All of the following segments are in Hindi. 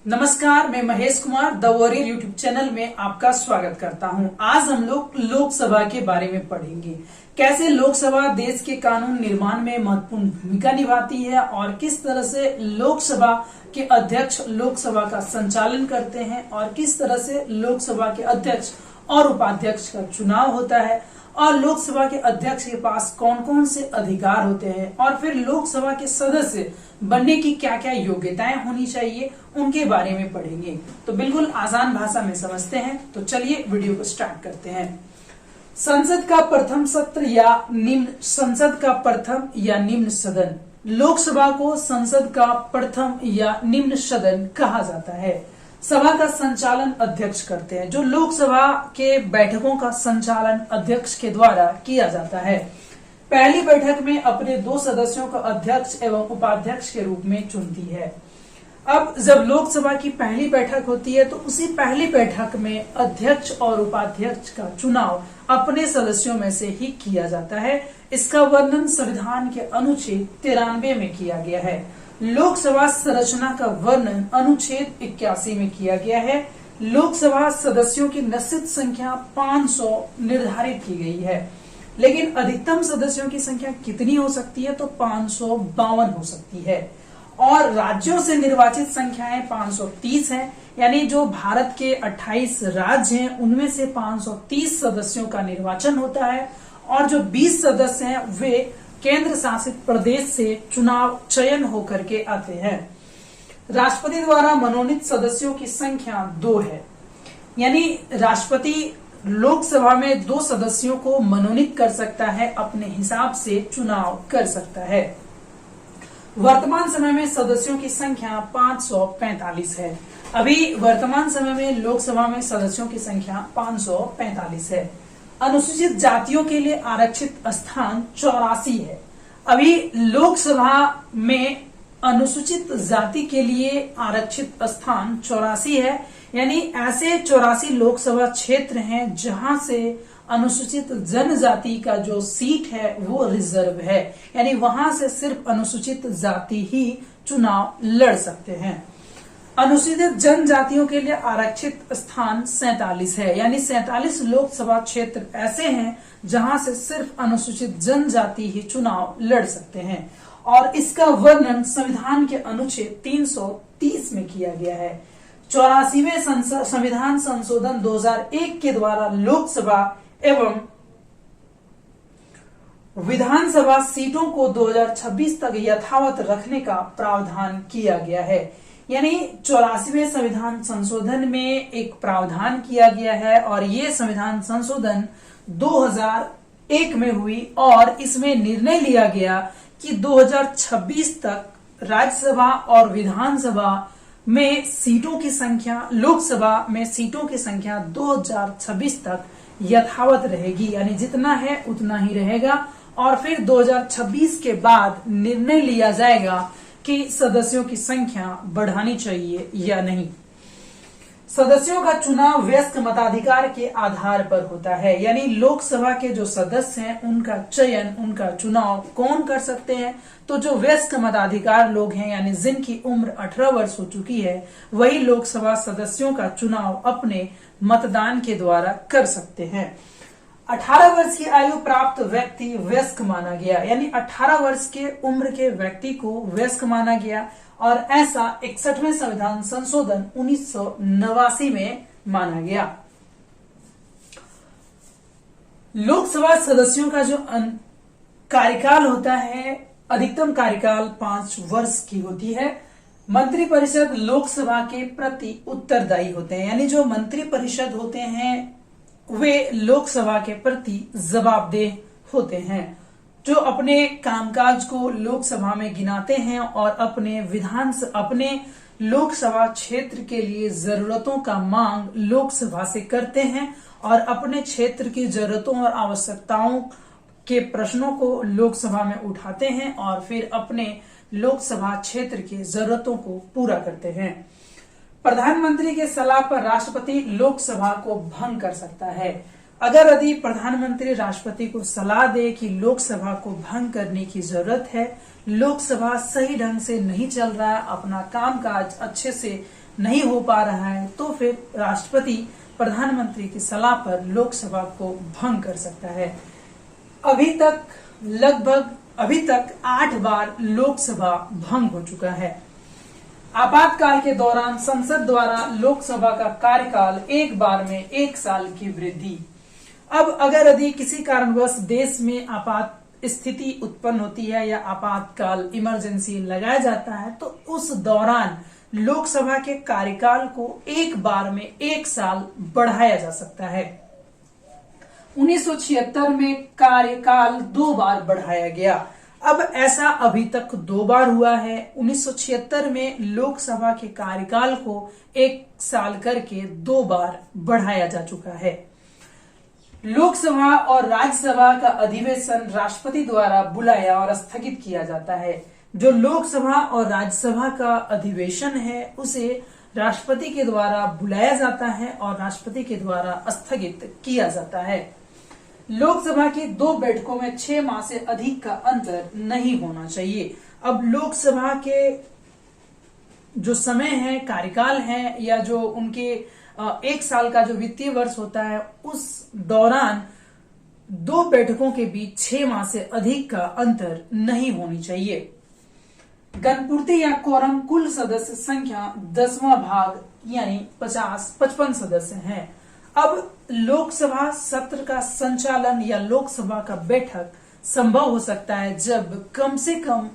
नमस्कार, मैं Mahesh Kumar the warrior YouTube channel में आपका स्वागत करता हूं। आज हम लोग लोकसभा के बारे में पढ़ेंगे। कैसे लोकसभा देश के कानून निर्माण में महत्वपूर्ण भूमिका निभाती है और किस तरह से लोकसभा के अध्यक्ष लोकसभा का संचालन करते हैं और किस तरह से लोकसभा के अध्यक्ष और उपाध्यक्ष का चुनाव होता है और लोकसभा के अध्यक्ष के पास कौन कौन से अधिकार होते हैं और फिर लोकसभा के सदस्य बनने की क्या क्या योग्यताएं होनी चाहिए उनके बारे में पढ़ेंगे। तो बिल्कुल आसान भाषा में समझते हैं। तो चलिए वीडियो को स्टार्ट करते हैं। संसद का प्रथम सत्र या निम्न सदन। लोकसभा को संसद का प्रथम या निम्न सदन कहा जाता है। सभा का संचालन अध्यक्ष करते हैं। जो लोकसभा के बैठकों का संचालन अध्यक्ष के द्वारा किया जाता है। पहली बैठक में अपने 2 सदस्यों को अध्यक्ष एवं उपाध्यक्ष के रूप में चुनती है। अब जब लोकसभा की पहली बैठक होती है तो उसी पहली बैठक में अध्यक्ष और उपाध्यक्ष का चुनाव अपने सदस्यों में से ही किया जाता है। इसका वर्णन संविधान के अनुच्छेद 93 में किया गया है। लोकसभा संरचना का वर्णन अनुच्छेद 81 में किया गया है। लोकसभा सदस्यों की निश्चित संख्या 500 निर्धारित की गई है, लेकिन अधिकतम सदस्यों की संख्या कितनी हो सकती है तो 552 हो सकती है। और राज्यों से निर्वाचित संख्याएं 530 हैं, यानी जो भारत के 28 राज्य हैं उनमें से 530 सदस्यों का निर्वाचन होता है और जो 20 सदस्य हैं वे केंद्र शासित प्रदेश से चुनाव चयन होकर के आते हैं। राष्ट्रपति द्वारा मनोनीत सदस्यों की संख्या 2 है, यानी राष्ट्रपति लोकसभा में 2 सदस्यों को मनोनीत कर सकता है, अपने हिसाब से चुनाव कर सकता है। वर्तमान समय में सदस्यों की संख्या 545 है। अभी वर्तमान समय में लोकसभा में सदस्यों की संख्या 545 है। अनुसूचित जातियों के लिए आरक्षित स्थान 84 है। अभी लोकसभा में अनुसूचित जाति के लिए आरक्षित स्थान 84 है, यानी ऐसे 84 लोकसभा क्षेत्र हैं जहां से अनुसूचित जनजाति का जो सीट है वो रिजर्व है, यानी वहां से सिर्फ अनुसूचित जाति ही चुनाव लड़ सकते हैं। अनुसूचित जनजातियों के लिए आरक्षित स्थान 47 है, यानी 47 लोकसभा क्षेत्र ऐसे हैं जहां से सिर्फ अनुसूचित जनजाति ही चुनाव लड़ सकते हैं। और इसका वर्णन संविधान के अनुच्छेद 330 में किया गया है। 84वें संविधान संशोधन 2001 के द्वारा लोकसभा एवं विधानसभा सीटों को 2026 तक यथावत रखने का प्रावधान किया गया है। यानी 84वें संविधान संशोधन में एक प्रावधान किया गया है और ये संविधान संशोधन 2001 में हुई और इसमें निर्णय लिया गया कि 2026 तक राज्यसभा और विधानसभा में सीटों की संख्या, लोकसभा में सीटों की संख्या 2026 तक यथावत रहेगी, यानी जितना है उतना ही रहेगा। और फिर 2026 के बाद निर्णय लिया जाएगा कि सदस्यों की संख्या बढ़ानी चाहिए या नहीं। सदस्यों का चुनाव वयस्क मताधिकार के आधार पर होता है, यानी लोकसभा के जो सदस्य हैं उनका चयन, उनका चुनाव कौन कर सकते हैं तो जो वयस्क मताधिकार लोग हैं, यानी जिनकी उम्र 18 वर्ष हो चुकी है, वही लोकसभा सदस्यों का चुनाव अपने मतदान के द्वारा कर सकते हैं। 18 वर्ष की आयु प्राप्त व्यक्ति वयस्क माना गया, यानी 18 वर्ष के उम्र के व्यक्ति को वयस्क माना गया और ऐसा 61वें संविधान संशोधन 1989 में माना गया। लोकसभा सदस्यों का जो कार्यकाल होता है, अधिकतम कार्यकाल 5 वर्ष की होती है। मंत्रिपरिषद लोकसभा के प्रति उत्तरदायी होते हैं, यानी जो मंत्रिपरिषद होते हैं वे लोकसभा के प्रति जवाबदेह होते हैं, जो अपने कामकाज को लोकसभा में गिनाते हैं और अपने लोकसभा क्षेत्र के लिए जरूरतों का मांग लोकसभा से करते हैं और अपने क्षेत्र की जरूरतों और आवश्यकताओं के प्रश्नों को लोकसभा में उठाते हैं और फिर अपने लोकसभा क्षेत्र की जरूरतों को पूरा करते हैं। प्रधानमंत्री के सलाह पर राष्ट्रपति लोकसभा को भंग कर सकता है। अगर यदि प्रधानमंत्री राष्ट्रपति को सलाह दे कि लोकसभा को भंग करने की जरूरत है, लोकसभा सही ढंग से नहीं चल रहा है, अपना कामकाज अच्छे से नहीं हो पा रहा है तो फिर राष्ट्रपति प्रधानमंत्री की सलाह पर लोकसभा को भंग कर सकता है। अभी तक 8 बार लोकसभा भंग हो चुका है। आपातकाल के दौरान संसद द्वारा लोकसभा का कार्यकाल एक बार में 1 साल की वृद्धि। अब अगर यदि किसी कारणवश देश में आपात स्थिति उत्पन्न होती है या आपातकाल इमरजेंसी लगाया जाता है तो उस दौरान लोकसभा के कार्यकाल को एक बार में 1 साल बढ़ाया जा सकता है। 1976 में कार्यकाल 2 बार बढ़ाया गया। अब ऐसा अभी तक 2 बार हुआ है। 1976 में लोकसभा के कार्यकाल को 1 साल करके 2 बार बढ़ाया जा चुका है। लोकसभा और राज्यसभा का अधिवेशन राष्ट्रपति द्वारा बुलाया और स्थगित किया जाता है। जो लोकसभा और राज्यसभा का अधिवेशन है उसे राष्ट्रपति के द्वारा बुलाया जाता है और राष्ट्रपति के द्वारा स्थगित किया जाता है। लोकसभा की 2 बैठकों में 6 माह से अधिक का अंतर नहीं होना चाहिए। अब लोकसभा के जो समय है, कार्यकाल है या जो उनके 1 साल का जो वित्तीय वर्ष होता है उस दौरान 2 बैठकों के बीच 6 माह से अधिक का अंतर नहीं होनी चाहिए। गणपूर्ति या कोरम कुल सदस्य संख्या 10वां भाग यानी 55 सदस्य हैं। अब लोकसभा सत्र का संचालन या लोकसभा का बैठक संभव हो सकता है जब कम से कम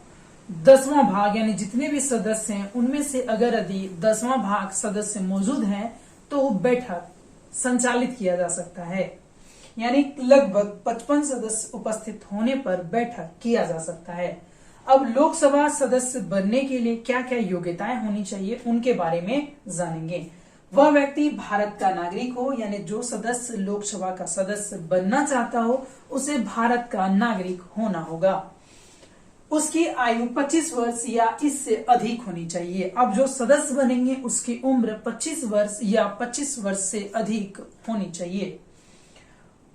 10वां भाग यानी जितने भी सदस्य हैं उनमें से अगर यदि 10वां भाग सदस्य मौजूद हैं तो बैठक संचालित किया जा सकता है। यानी लगभग 55 सदस्य उपस्थित होने पर बैठक किया जा सकता है। अब लोकसभा सदस्य बनने के लिए क्या क्या योग्यताएं होनी चाहिए उनके बारे में जानेंगे। वह व्यक्ति भारत का नागरिक हो, यानी जो सदस्य लोकसभा का सदस्य बनना चाहता हो उसे भारत का नागरिक होना होगा। उसकी आयु 25 वर्ष या इससे अधिक होनी चाहिए। अब जो सदस्य बनेंगे उसकी उम्र 25 वर्ष या 25 वर्ष से अधिक होनी चाहिए।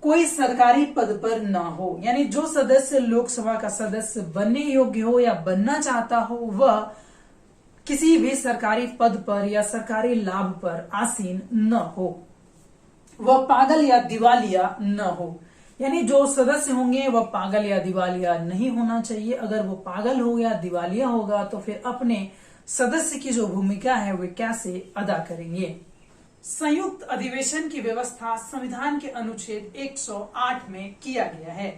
कोई सरकारी पद पर ना हो, यानी जो सदस्य लोकसभा का सदस्य बनने योग्य हो या बनना चाहता हो वह किसी भी सरकारी पद पर या सरकारी लाभ पर आसीन न हो। वह पागल या दिवालिया न हो, यानी जो सदस्य होंगे वह पागल या दिवालिया नहीं होना चाहिए। अगर वो पागल हो या दिवालिया होगा तो फिर अपने सदस्य की जो भूमिका है वे कैसे अदा करेंगे। संयुक्त अधिवेशन की व्यवस्था संविधान के अनुच्छेद 108 में किया गया है।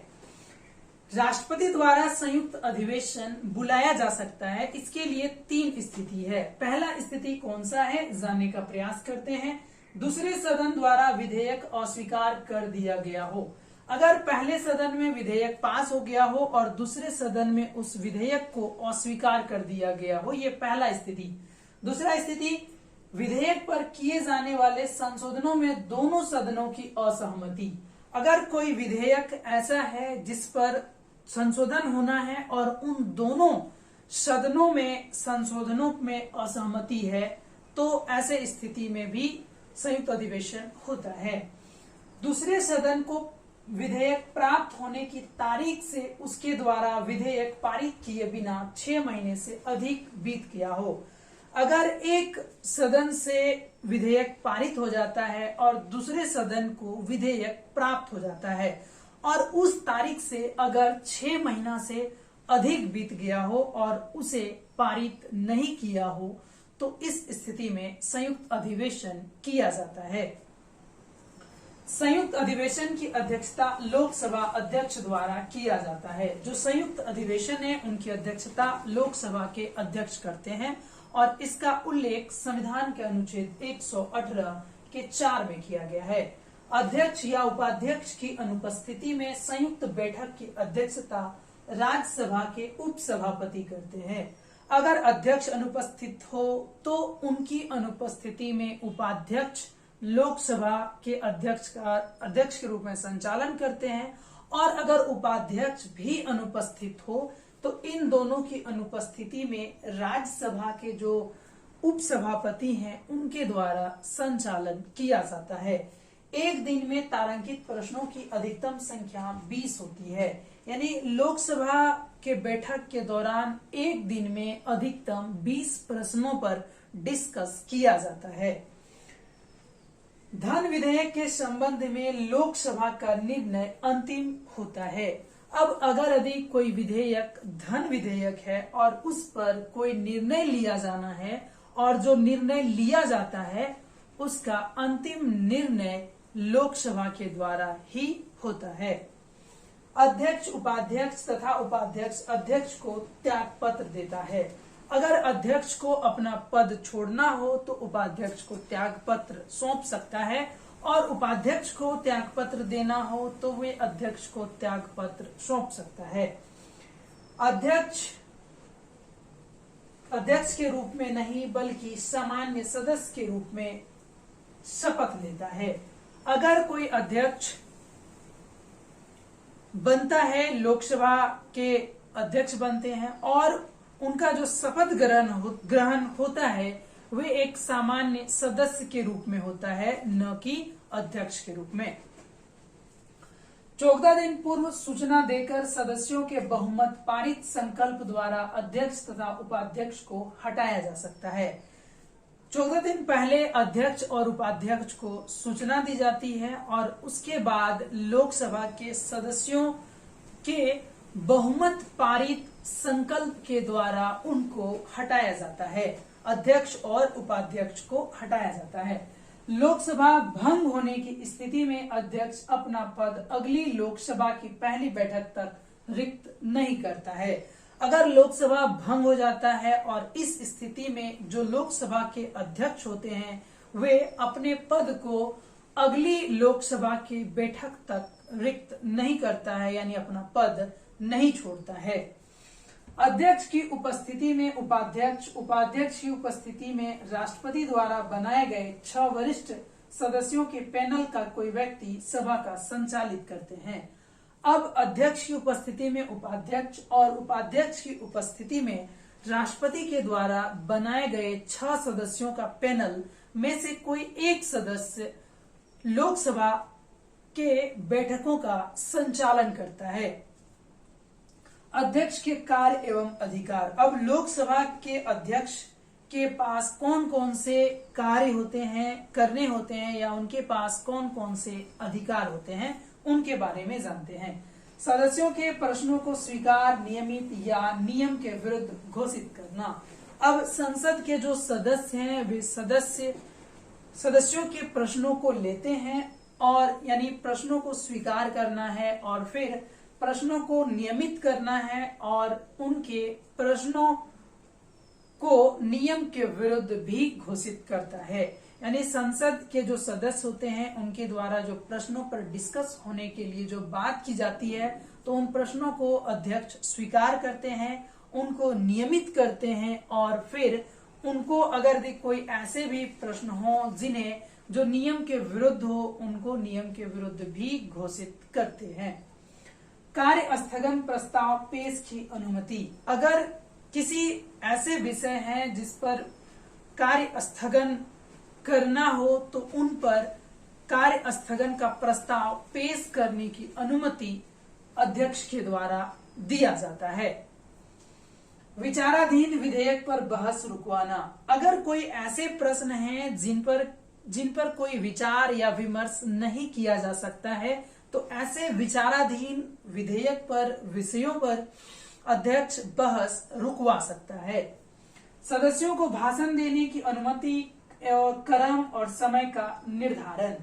राष्ट्रपति द्वारा संयुक्त अधिवेशन बुलाया जा सकता है। इसके लिए 3 स्थिति है। पहला स्थिति कौन सा है जानने का प्रयास करते हैं। दूसरे सदन द्वारा विधेयक अस्वीकार कर दिया गया हो। अगर पहले सदन में विधेयक पास हो गया हो और दूसरे सदन में उस विधेयक को अस्वीकार कर दिया गया हो, ये पहला स्थिति। दूसरा स्थिति विधेयक पर किए जाने वाले संशोधनों में दोनों सदनों की असहमति। अगर कोई विधेयक ऐसा है जिस पर संशोधन होना है और उन दोनों सदनों में संशोधनों में असहमति है तो ऐसे स्थिति में भी संयुक्त अधिवेशन होता है। दूसरे सदन को विधेयक प्राप्त होने की तारीख से उसके द्वारा विधेयक पारित किए बिना 6 महीने से अधिक बीत गया हो। अगर एक सदन से विधेयक पारित हो जाता है और दूसरे सदन को विधेयक प्राप्त हो जाता है और उस तारीख से अगर 6 महीना से अधिक बीत गया हो और उसे पारित नहीं किया हो तो इस स्थिति में संयुक्त अधिवेशन किया जाता है। संयुक्त अधिवेशन की अध्यक्षता लोकसभा अध्यक्ष द्वारा किया जाता है। जो संयुक्त अधिवेशन है उनकी अध्यक्षता लोकसभा के अध्यक्ष करते हैं और इसका उल्लेख संविधान के अनुच्छेद 118 के 4 में किया गया है। अध्यक्ष या उपाध्यक्ष की अनुपस्थिति में संयुक्त बैठक की अध्यक्षता राज्यसभा के उपसभापति करते हैं। अगर अध्यक्ष अनुपस्थित हो तो उनकी अनुपस्थिति में उपाध्यक्ष लोकसभा के अध्यक्ष के रूप में संचालन करते हैं और अगर उपाध्यक्ष भी अनुपस्थित हो तो इन दोनों की अनुपस्थिति में राज्यसभा के जो उपसभापति हैं उनके द्वारा संचालन किया जाता है। एक दिन में तारांकित प्रश्नों की अधिकतम संख्या 20 होती है। यानी लोकसभा के बैठक के दौरान एक दिन में अधिकतम 20 प्रश्नों पर डिस्कस किया जाता है। धन विधेयक के संबंध में लोकसभा का निर्णय अंतिम होता है। अब अगर यदि कोई विधेयक धन विधेयक है और उस पर कोई निर्णय लिया जाना है और जो निर्णय लिया जाता है उसका अंतिम निर्णय लोकसभा के द्वारा ही होता है। अध्यक्ष उपाध्यक्ष तथा उपाध्यक्ष अध्यक्ष को त्याग पत्र देता है। अगर अध्यक्ष को अपना पद छोड़ना हो तो उपाध्यक्ष को त्याग पत्र सौंप सकता है और उपाध्यक्ष को त्याग पत्र देना हो तो वे अध्यक्ष को त्याग पत्र सौंप सकता है। अध्यक्ष के रूप में नहीं बल्कि सामान्य सदस्य के रूप में शपथ लेता है। अगर कोई अध्यक्ष बनता है, लोकसभा के अध्यक्ष बनते हैं और उनका जो शपथ ग्रहण होता है वे एक सामान्य सदस्य के रूप में होता है, न कि अध्यक्ष के रूप में। 14 दिन पूर्व सूचना देकर सदस्यों के बहुमत पारित संकल्प द्वारा अध्यक्ष तथा उपाध्यक्ष को हटाया जा सकता है। 14 दिन पहले अध्यक्ष और उपाध्यक्ष को सूचना दी जाती है और उसके बाद लोकसभा के सदस्यों के बहुमत पारित संकल्प के द्वारा उनको हटाया जाता है। अध्यक्ष और उपाध्यक्ष को हटाया जाता है। लोकसभा भंग होने की स्थिति में अध्यक्ष अपना पद अगली लोकसभा की पहली बैठक तक रिक्त नहीं करता है। अगर लोकसभा भंग हो जाता है और इस स्थिति में जो लोकसभा के अध्यक्ष होते हैं वे अपने पद को अगली लोकसभा की बैठक तक रिक्त नहीं करता है, यानी अपना पद नहीं छोड़ता है। अध्यक्ष की उपस्थिति में उपाध्यक्ष, उपाध्यक्ष की उपस्थिति में राष्ट्रपति द्वारा बनाए गए 6 वरिष्ठ सदस्यों के पैनल का कोई व्यक्ति सभा का संचालित करते हैं। अब अध्यक्ष की उपस्थिति में उपाध्यक्ष और उपाध्यक्ष की उपस्थिति में राष्ट्रपति के द्वारा बनाए गए 6 सदस्यों का पैनल में से कोई एक सदस्य लोकसभा के बैठकों का संचालन करता है। अध्यक्ष के कार्य एवं अधिकार। अब लोकसभा के अध्यक्ष के पास कौन कौन से कार्य होते हैं, करने होते हैं, या उनके पास कौन कौन से अधिकार होते हैं उनके बारे में जानते हैं। सदस्यों के प्रश्नों को स्वीकार, नियमित या नियम के विरुद्ध घोषित करना। अब संसद के जो सदस्य हैं वे सदस्यों के प्रश्नों को लेते हैं और यानी प्रश्नों को स्वीकार करना है और फिर प्रश्नों को नियमित करना है और उनके प्रश्नों को नियम के विरुद्ध भी घोषित करता है। यानी संसद के जो सदस्य होते हैं उनके द्वारा जो प्रश्नों पर डिस्कस होने के लिए जो बात की जाती है तो उन प्रश्नों को अध्यक्ष स्वीकार करते हैं, उनको नियमित करते हैं और फिर उनको अगर कोई ऐसे भी प्रश्न हो जिन्हें जो नियम के विरुद्ध हो उनको नियम के विरुद्ध भी घोषित करते हैं। कार्य स्थगन प्रस्ताव पेश की अनुमति। अगर किसी ऐसे विषय हैं जिस पर कार्य स्थगन करना हो तो उन पर कार्य स्थगन का प्रस्ताव पेश करने की अनुमति अध्यक्ष के द्वारा दिया जाता है। विचाराधीन विधेयक पर बहस रुकवाना। अगर कोई ऐसे प्रश्न हैं जिन पर कोई विचार या विमर्श नहीं किया जा सकता है तो ऐसे विचाराधीन विधेयक पर विषयों पर अध्यक्ष बहस रुकवा सकता है। सदस्यों को भाषण देने की अनुमति और क्रम और समय का निर्धारण।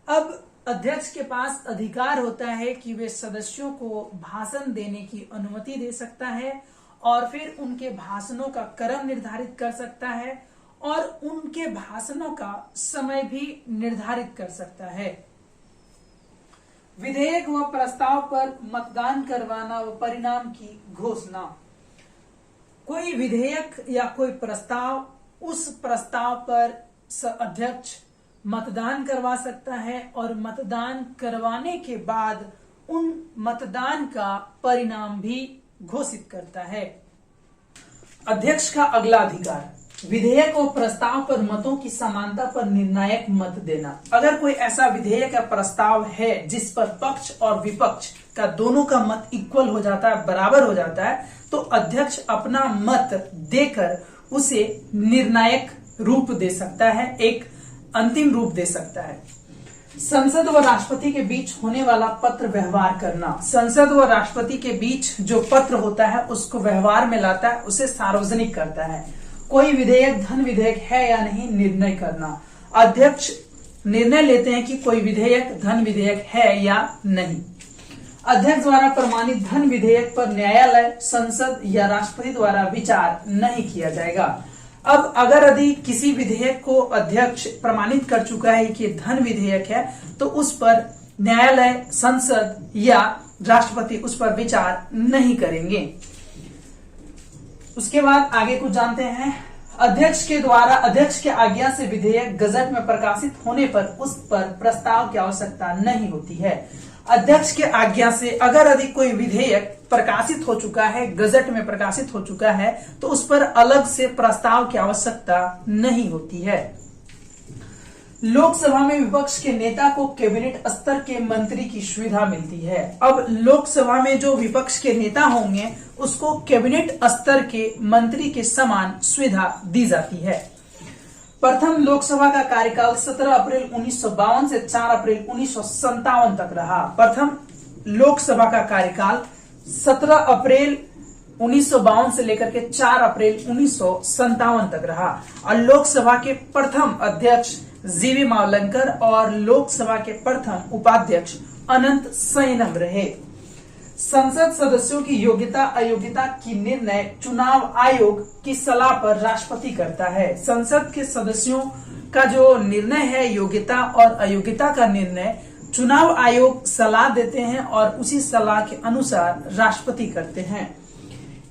अब अध्यक्ष के पास अधिकार होता है कि वे सदस्यों को भाषण देने की अनुमति दे सकता है और फिर उनके भाषणों का क्रम निर्धारित कर सकता है और उनके भाषणों का समय भी निर्धारित कर सकता है। विधेयक व प्रस्ताव पर मतदान करवाना व परिणाम की घोषणा। कोई विधेयक या कोई प्रस्ताव, उस प्रस्ताव पर अध्यक्ष मतदान करवा सकता है और मतदान करवाने के बाद उन मतदान का परिणाम भी घोषित करता है। अध्यक्ष का अगला अधिकार। विधेयक और प्रस्ताव पर मतों की समानता पर निर्णायक मत देना। अगर कोई ऐसा विधेयक या प्रस्ताव है जिस पर पक्ष और विपक्ष का दोनों का मत इक्वल हो जाता है, बराबर हो जाता है, तो अध्यक्ष अपना मत देकर उसे निर्णायक रूप दे सकता है, एक अंतिम रूप दे सकता है। संसद व राष्ट्रपति के बीच होने वाला पत्र व्यवहार करना। संसद व राष्ट्रपति के बीच जो पत्र होता है उसको व्यवहार में लाता है, उसे सार्वजनिक करता है। कोई विधेयक धन विधेयक है या नहीं निर्णय करना। अध्यक्ष निर्णय लेते हैं कि कोई विधेयक धन विधेयक है या नहीं। अध्यक्ष द्वारा प्रमाणित धन विधेयक पर न्यायालय, संसद या राष्ट्रपति द्वारा विचार नहीं किया जाएगा। अब अगर यदि किसी विधेयक को अध्यक्ष प्रमाणित कर चुका है कि धन विधेयक है, तो उस पर न्यायालय, संसद या राष्ट्रपति उस पर विचार नहीं करेंगे। उसके बाद आगे कुछ जानते हैं। अध्यक्ष के द्वारा अध्यक्ष के आज्ञा से विधेयक गजट में प्रकाशित होने पर उस पर प्रस्ताव की आवश्यकता नहीं होती है। अध्यक्ष के आज्ञा से अगर यदि कोई विधेयक प्रकाशित हो चुका है, गजट में प्रकाशित हो चुका है, तो उस पर अलग से प्रस्ताव की आवश्यकता नहीं होती है। लोकसभा में विपक्ष के नेता को कैबिनेट स्तर के मंत्री की सुविधा मिलती है। अब लोकसभा में जो विपक्ष के नेता होंगे उसको कैबिनेट स्तर के मंत्री के समान सुविधा दी जाती है। प्रथम लोकसभा का कार्यकाल 17 अप्रैल 1952 से 4 अप्रैल 1957 तक रहा। प्रथम लोकसभा का कार्यकाल 17 अप्रैल 1952 से लेकर के 4 अप्रैल 1957 तक रहा और लोकसभा के प्रथम अध्यक्ष जीवी मावलंकर और लोकसभा के प्रथम उपाध्यक्ष अनंत सैनम रहे। संसद सदस्यों की योग्यता अयोग्यता की निर्णय चुनाव आयोग की सलाह पर राष्ट्रपति करता है। संसद के सदस्यों का जो निर्णय है, योग्यता और अयोग्यता का निर्णय चुनाव आयोग सलाह देते हैं और उसी सलाह के अनुसार राष्ट्रपति करते हैं।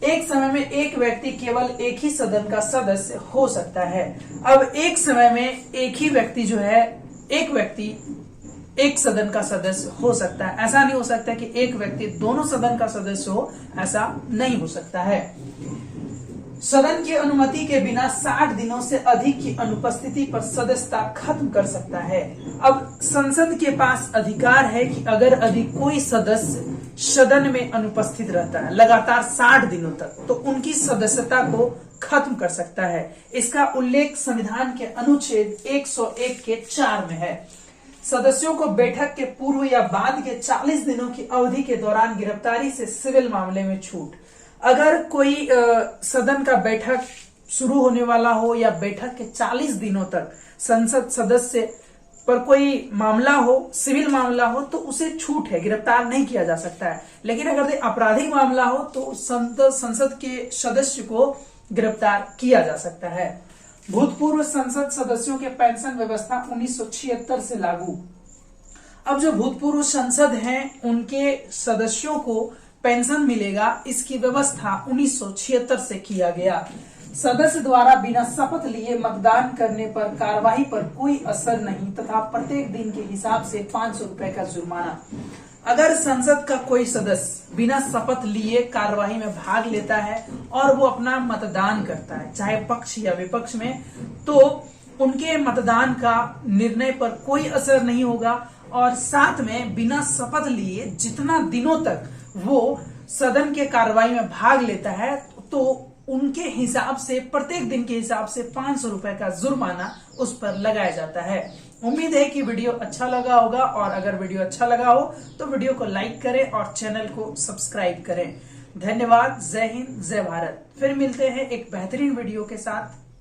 एक समय में एक व्यक्ति केवल एक ही सदन का सदस्य हो सकता है। अब एक समय में एक ही व्यक्ति जो है, एक व्यक्ति एक सदन का सदस्य हो सकता है। ऐसा नहीं हो सकता कि एक व्यक्ति दोनों सदन का सदस्य हो, ऐसा नहीं हो सकता है। सदन की अनुमति के बिना 60 दिनों से अधिक की अनुपस्थिति पर सदस्यता खत्म कर सकता है। अब संसद के पास अधिकार है कि अगर यदि कोई सदस्य सदन में अनुपस्थित रहता है लगातार 60 दिनों तक, तो उनकी सदस्यता को खत्म कर सकता है। इसका उल्लेख संविधान के अनुच्छेद 101 के 4 में है। सदस्यों को बैठक के पूर्व या बाद के 40 दिनों की अवधि के दौरान गिरफ्तारी से सिविल मामले में छूट। अगर कोई सदन का बैठक शुरू होने वाला हो या बैठक के 40 दिनों तक संसद सदस्य पर कोई मामला हो, सिविल मामला हो, तो उसे छूट है, गिरफ्तार नहीं किया जा सकता है। लेकिन अगर आपराधिक मामला हो तो संसद के सदस्य को गिरफ्तार किया जा सकता है। भूतपूर्व संसद सदस्यों के पेंशन व्यवस्था 1976 से लागू। अब जो भूतपूर्व संसद हैं उनके सदस्यों को पेंशन मिलेगा, इसकी व्यवस्था 1976 से किया गया। सदस्य द्वारा बिना शपथ लिए मतदान करने पर कार्यवाही पर कोई असर नहीं तथा प्रत्येक दिन के हिसाब से 500 रुपए का जुर्माना। अगर संसद का कोई सदस्य बिना शपथ लिए कार्यवाही में भाग लेता है और वो अपना मतदान करता है, चाहे पक्ष या विपक्ष में, तो उनके मतदान का निर्णय पर कोई असर नहीं होगा और साथ में बिना शपथ लिए जितना दिनों तक वो सदन के कार्यवाही में भाग लेता है, तो उनके हिसाब से प्रत्येक दिन के हिसाब से 500 रुपए का जुर्माना उस पर लगाया जाता है। उम्मीद है कि वीडियो अच्छा लगा होगा और अगर वीडियो अच्छा लगा हो तो वीडियो को लाइक करें और चैनल को सब्सक्राइब करें। धन्यवाद। जय हिंद, जय भारत। फिर मिलते हैं एक बेहतरीन वीडियो के साथ।